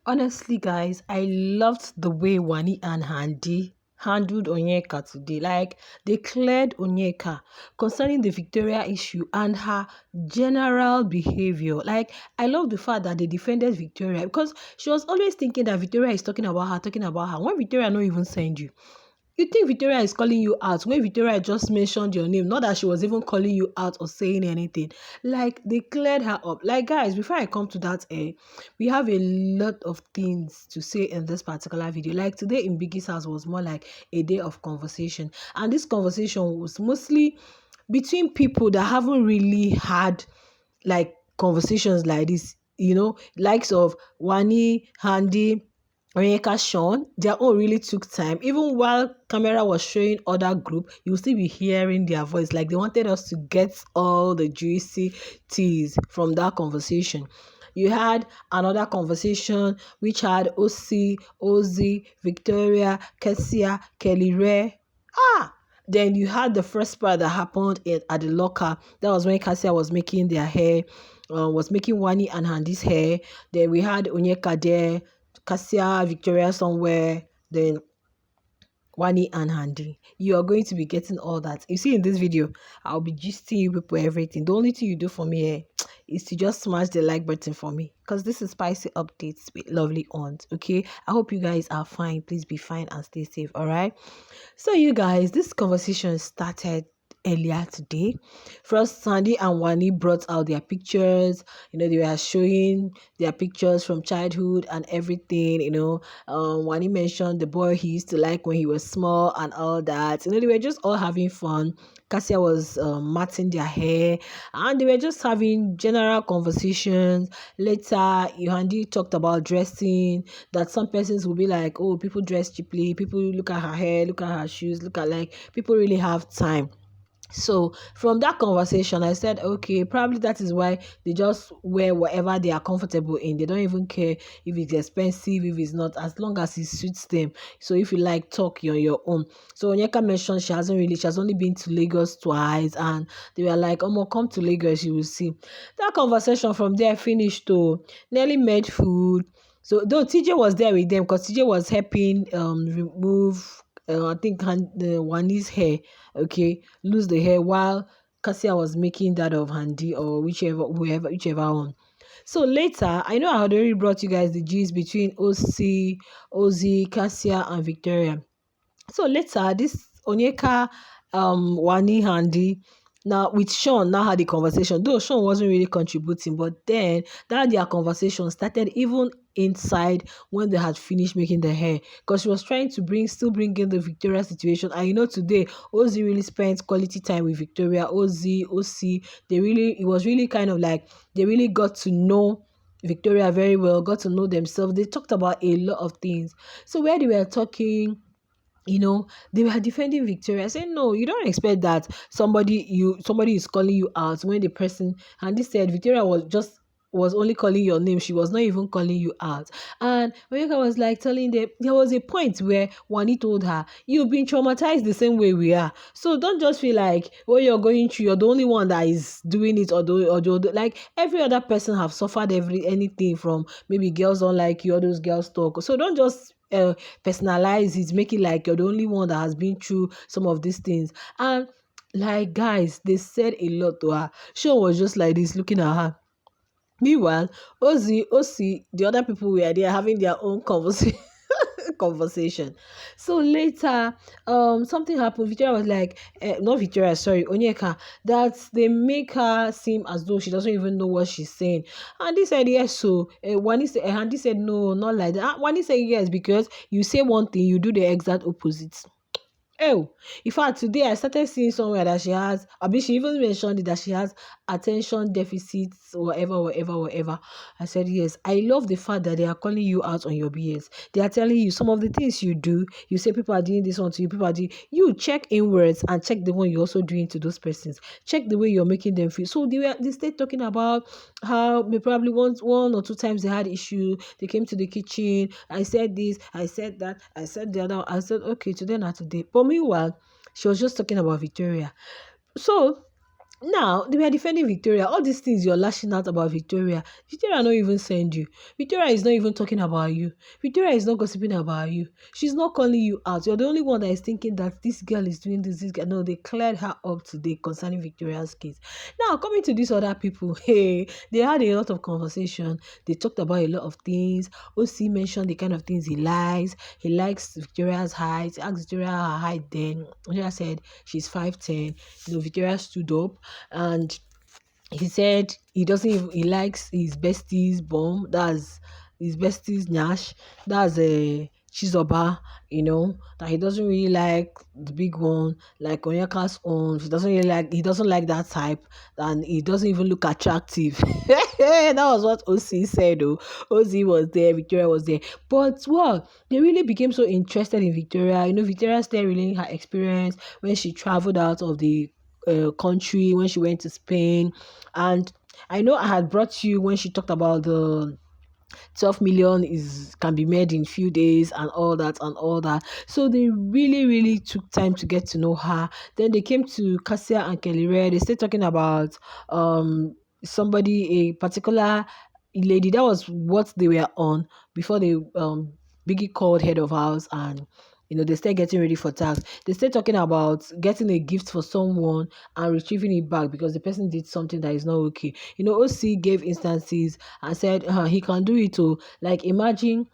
Honestly, guys, I loved the way Wanni and Handi handled Onyeka today. Like, they cleared Onyeka concerning the Victoria issue and her general behavior. Like, I love the fact that they defended Victoria because she was always thinking that Victoria is talking about her, talking about her. When Victoria not even send you. You think Victoria is calling you out when Victoria just mentioned your name, not that she was even calling you out or saying anything. Like, they cleared her up. Like, guys, before I come to that, we have a lot of things to say in this particular video. Like, today in Biggie's house was more like a day of conversation, and this conversation was mostly between people that haven't really had like conversations like this. Likes of Wanni, Handi, Onyeka, Sean, their own really took time. Even while camera was showing other group, you'll still be hearing their voice. Like, they wanted us to get all the juicy teas from that conversation. You had another conversation which had OC, Ozzy, Victoria, Kessia, Kelly Ray. Then you had the first part that happened at the locker. That was when Cassia was making their hair, was making Wanni and Handi's hair. Then we had Onyeka there, Cassia, Victoria somewhere, then Wanni and Handi. You are going to be getting all that. You see, in this video, I'll be gisting you people everything. The only thing you do for me is to just smash the like button for me, because this is spicy updates with lovely aunts. Okay, I hope you guys are fine. Please be fine and stay safe. All right. So, you guys, this conversation started earlier today. First, Sandy and Wanni brought out their pictures. They were showing their pictures from childhood and everything. Wanni mentioned the boy he used to like when he was small and all that. They were just all having fun. Cassia was matting their hair, and they were just having general conversations. Later, Handi talked about dressing, that some persons will be like, oh, people dress cheaply, people look at her hair, look at her shoes, look at, like, people really have time. So from that conversation, I said, okay, probably that is why they just wear whatever they are comfortable in. They don't even care if it's expensive, if it's not, as long as it suits them. So if you like, talk, you're on your own. So Onyeka mentioned she has only been to Lagos twice, and they were like, oh, come to Lagos, you will see. That conversation from there finished though. Nearly made food. So though TJ was there with them, because TJ was helping remove I think the Wanni's hair, okay, lose the hair, while Cassia was making that of Handi, or whichever one. So later, I know I had already brought you guys the gist between OC, Ozzy, Cassia, and Victoria. So later, this Onyeka, Wanni, Handi, now with Sean now had a conversation. Though Sean wasn't really contributing, but then that their conversation started even inside when they had finished making the hair, because she was trying to still bring in the Victoria situation. And today Ozzy really spent quality time with Victoria. Ozzy, OC, it was really kind of like they really got to know Victoria very well, got to know themselves. They talked about a lot of things. So where they were talking, they were defending Victoria, saying, no, you don't expect that somebody is calling you out when the person, and this said Victoria was only calling your name. She was not even calling you out. And Onyeka was like telling them, there was a point where Wanni told her, you've been traumatized the same way we are. So don't just feel like what you're going through, you're the only one that is doing it, like every other person have suffered anything from maybe girls don't like you, or those girls talk. So don't just personalize it, make it like you're the only one that has been through some of these things. And like, guys, they said a lot to her. Sean was just like this looking at her. Meanwhile, Ozzy, OC, the other people were there having their own conversation. So later, something happened. Victoria was like, not Victoria, sorry, Onyeka, that they make her seem as though she doesn't even know what she's saying. And they said yes. So Handi said no, not like that. Wanni said yes, because you say one thing, you do the exact opposite. Oh, in fact, today I started seeing somewhere that she even mentioned it, that she has attention deficits, whatever. I said, yes, I love the fact that they are calling you out on your BS. They are telling you some of the things you do. You say people are doing this one to you, people are doing, you check inwards and check the one you're also doing to those persons. Check the way you're making them feel. So they stayed talking about how probably one or two times they had issue. They came to the kitchen. I said this, I said that, I said the other one. I said, okay, today, not today. But meanwhile, she was just talking about Victoria. So Now they were defending Victoria. All these things you're lashing out about Victoria. Victoria not even send you. Victoria is not even talking about you. Victoria is not gossiping about you. She's not calling you out. You're the only one that is thinking that this girl is doing this. This girl. No, they cleared her up today concerning Victoria's case. Now coming to these other people, hey, they had a lot of conversation. They talked about a lot of things. OC mentioned the kind of things he likes. He likes Victoria's height. He asked Victoria her height then. Victoria said she's 5'10". Victoria stood up and he said he doesn't even, he likes his bestie's bomb. That's his bestie's Nash. That's a Chizoba, that he doesn't really like the big one, like Onyeka's own. He doesn't like that type, and he doesn't even look attractive. That was what OC said, though. OC was there, Victoria was there. But what? They really became so interested in Victoria. Victoria started relaying her experience when she traveled out of the country, when she went to Spain. And I know I had brought you when she talked about the 12 million is can be made in few days and all that and all that. So they really, really took time to get to know her. Then they came to Cassia and Kelly Red. They started talking about somebody, a particular lady. That was what they were on before they Biggie called head of house, and they start getting ready for tax. They start talking about getting a gift for someone and retrieving it back because the person did something that is not okay. OC gave instances and said he can do it too. Like imagine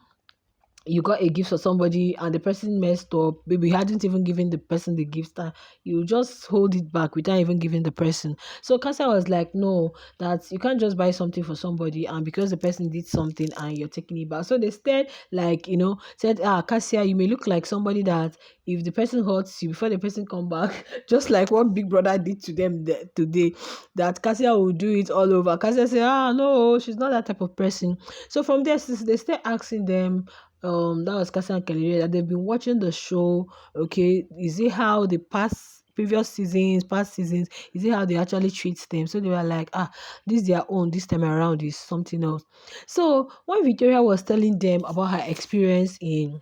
you got a gift for somebody and the person messed up, maybe you hadn't even given the person the gift, you just hold it back without even giving the person. So Casa was like, no, that you can't just buy something for somebody and because the person did something and you're taking it back. So they said, like, said, Cassia, you may look like somebody that if the person hurts you before the person come back, just like what Big Brother did to them today, that Cassia will do it all over. Cassia said, no, she's not that type of person. So from there, they start asking them, that was Cassie and Kelly, that they've been watching the show. Okay, is it how the past seasons, is it how they actually treat them? So they were like, this their own, this time around is something else. So when Victoria was telling them about her experience in,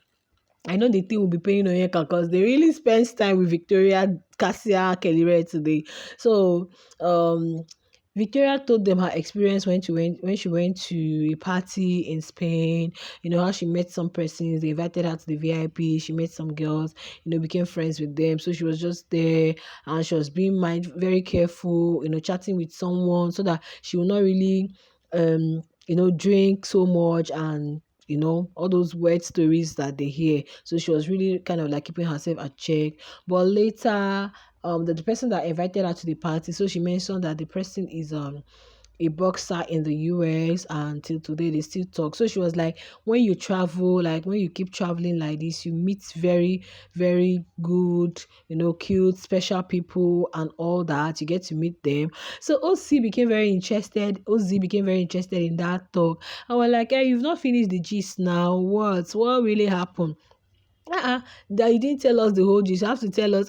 I know the team will be paying Onyeka because they really spent time with Victoria, Cassia, Kelly Red today. So Victoria told them her experience when she went to a party in Spain. How she met some persons. They invited her to the VIP. She met some girls. Became friends with them. So she was just there and she was being very careful. Chatting with someone so that she will not really, drink so much and all those weird stories that they hear. So she was really kind of like keeping herself at check. But later, the person that invited her to the party, so she mentioned that the person is a boxer in the US, and till today they still talk. So she was like, when you travel, like when you keep traveling like this, you meet very, very good, cute, special people and all that. You get to meet them. So OC became very interested. OZ became very interested in that talk. I was like, hey, you've not finished the gist now. What really happened? That you didn't tell us the whole gist. You have to tell us.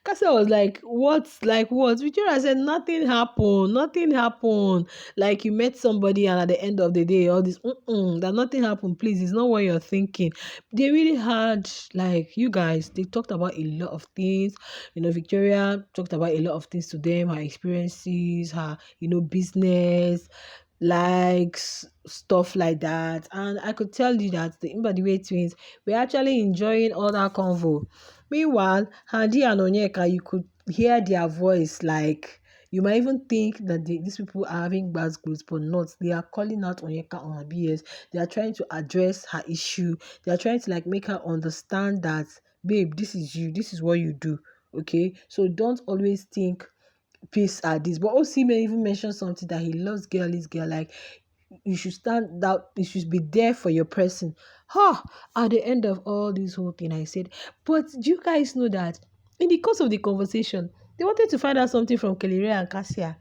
Cassia was like, what? Like what? Victoria said, nothing happened. Nothing happened. Like you met somebody and at the end of the day, all this, that nothing happened. Please, it's not what you're thinking. They really had, like, you guys, they talked about a lot of things. Victoria talked about a lot of things to them, her experiences, her, business, likes, stuff like that. And I could tell you that the Mbadiwe twins we're actually enjoying all that convo. Meanwhile, Handi and Onyeka, you could hear their voice, like you might even think that these people are having bad growth, but not. They are calling out Onyeka on her BS. They are trying to address her issue. They are trying to like make her understand that, babe, this is you. This is what you do. Okay, so don't always think peace at this. But OC may even mention something that he loves girlies girl, like you should stand out, you should be there for your person. At the end of all this whole thing, I said, but do you guys know that in the course of the conversation, they wanted to find out something from Kelly Ray and Cassia.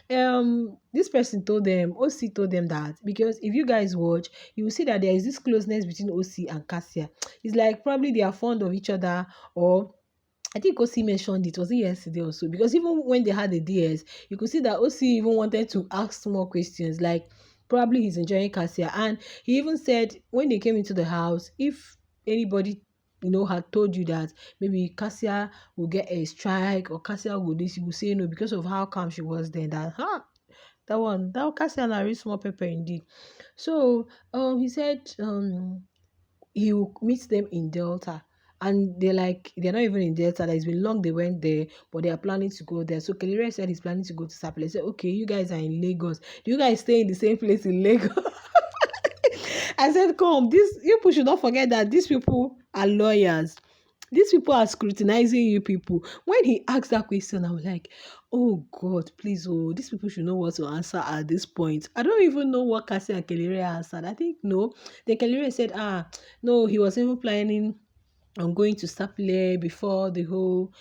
This person told them, OC told them that because if you guys watch, you will see that there is this closeness between OC and Cassia. It's like probably they are fond of each other, or I think OC mentioned it, was it yesterday or so? Because even when they had the DS, you could see that OC even wanted to ask more questions, like probably he's enjoying Cassia. And he even said when they came into the house, if anybody had told you that maybe Cassia will get a strike or Cassia will this, you will say no because of how calm she was then. That Cassia na real small pepper indeed. So he said he will meet them in Delta. And they're not even in Delta. That it's been long they went there, but they are planning to go there. So Kellyre said he's planning to go to Sapele. I said, okay, you guys are in Lagos. Do you guys stay in the same place in Lagos? I said, come, these people should not forget that these people are lawyers. These people are scrutinizing you people. When he asked that question, I was like, oh God, please, oh, these people should know what to answer at this point. I don't even know what Cassie and Kellyre answered. I think no. Then Kellyre said, no, he was even planning on going to Sapele before the whole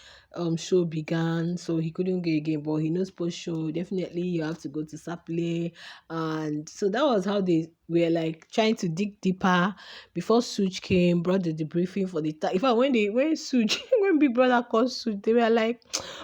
show began, so he couldn't go again. But he knows post show definitely you have to go to Sapele, and so that was how they were like trying to dig deeper before Such came, brought the debriefing for the in fact when Such when Big Brother called Such, they were like,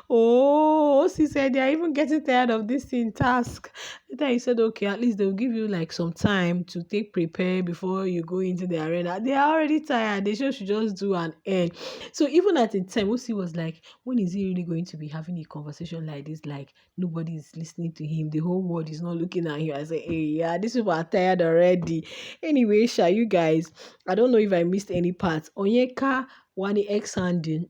oh, she said they are even getting tired of this thing task. Later he said, okay, at least they'll give you like some time to take prepare before you go into the arena. They are already tired. They should just do an end. So even at the time, Osi was like, when is he really going to be having a conversation like this? Like nobody is listening to him. The whole world is not looking at him. I say, hey, yeah, these people are tired already. Anyway, you guys, I don't know if I missed any parts. Onyeka Wanni X Handi,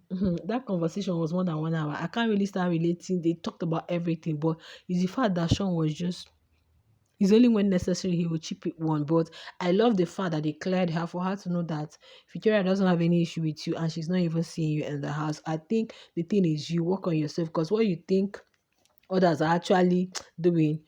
that conversation was more than 1 hour. I can't really start relating. They talked about everything, but it's the fact that Sean was just it's only when necessary he will chip it one. But I love the fact that they cleared her for her to know that Victoria doesn't have any issue with you and she's not even seeing you in the house. I think the thing is you work on yourself because what you think others are actually doing,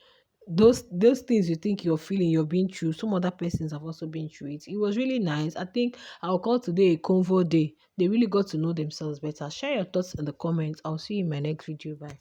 those things you think you're feeling, you're being through, some other persons have also been through it. It was really nice. I think I'll call today a convo day. They really got to know themselves better. Share your thoughts in the comments. I'll see you in my next video. Bye.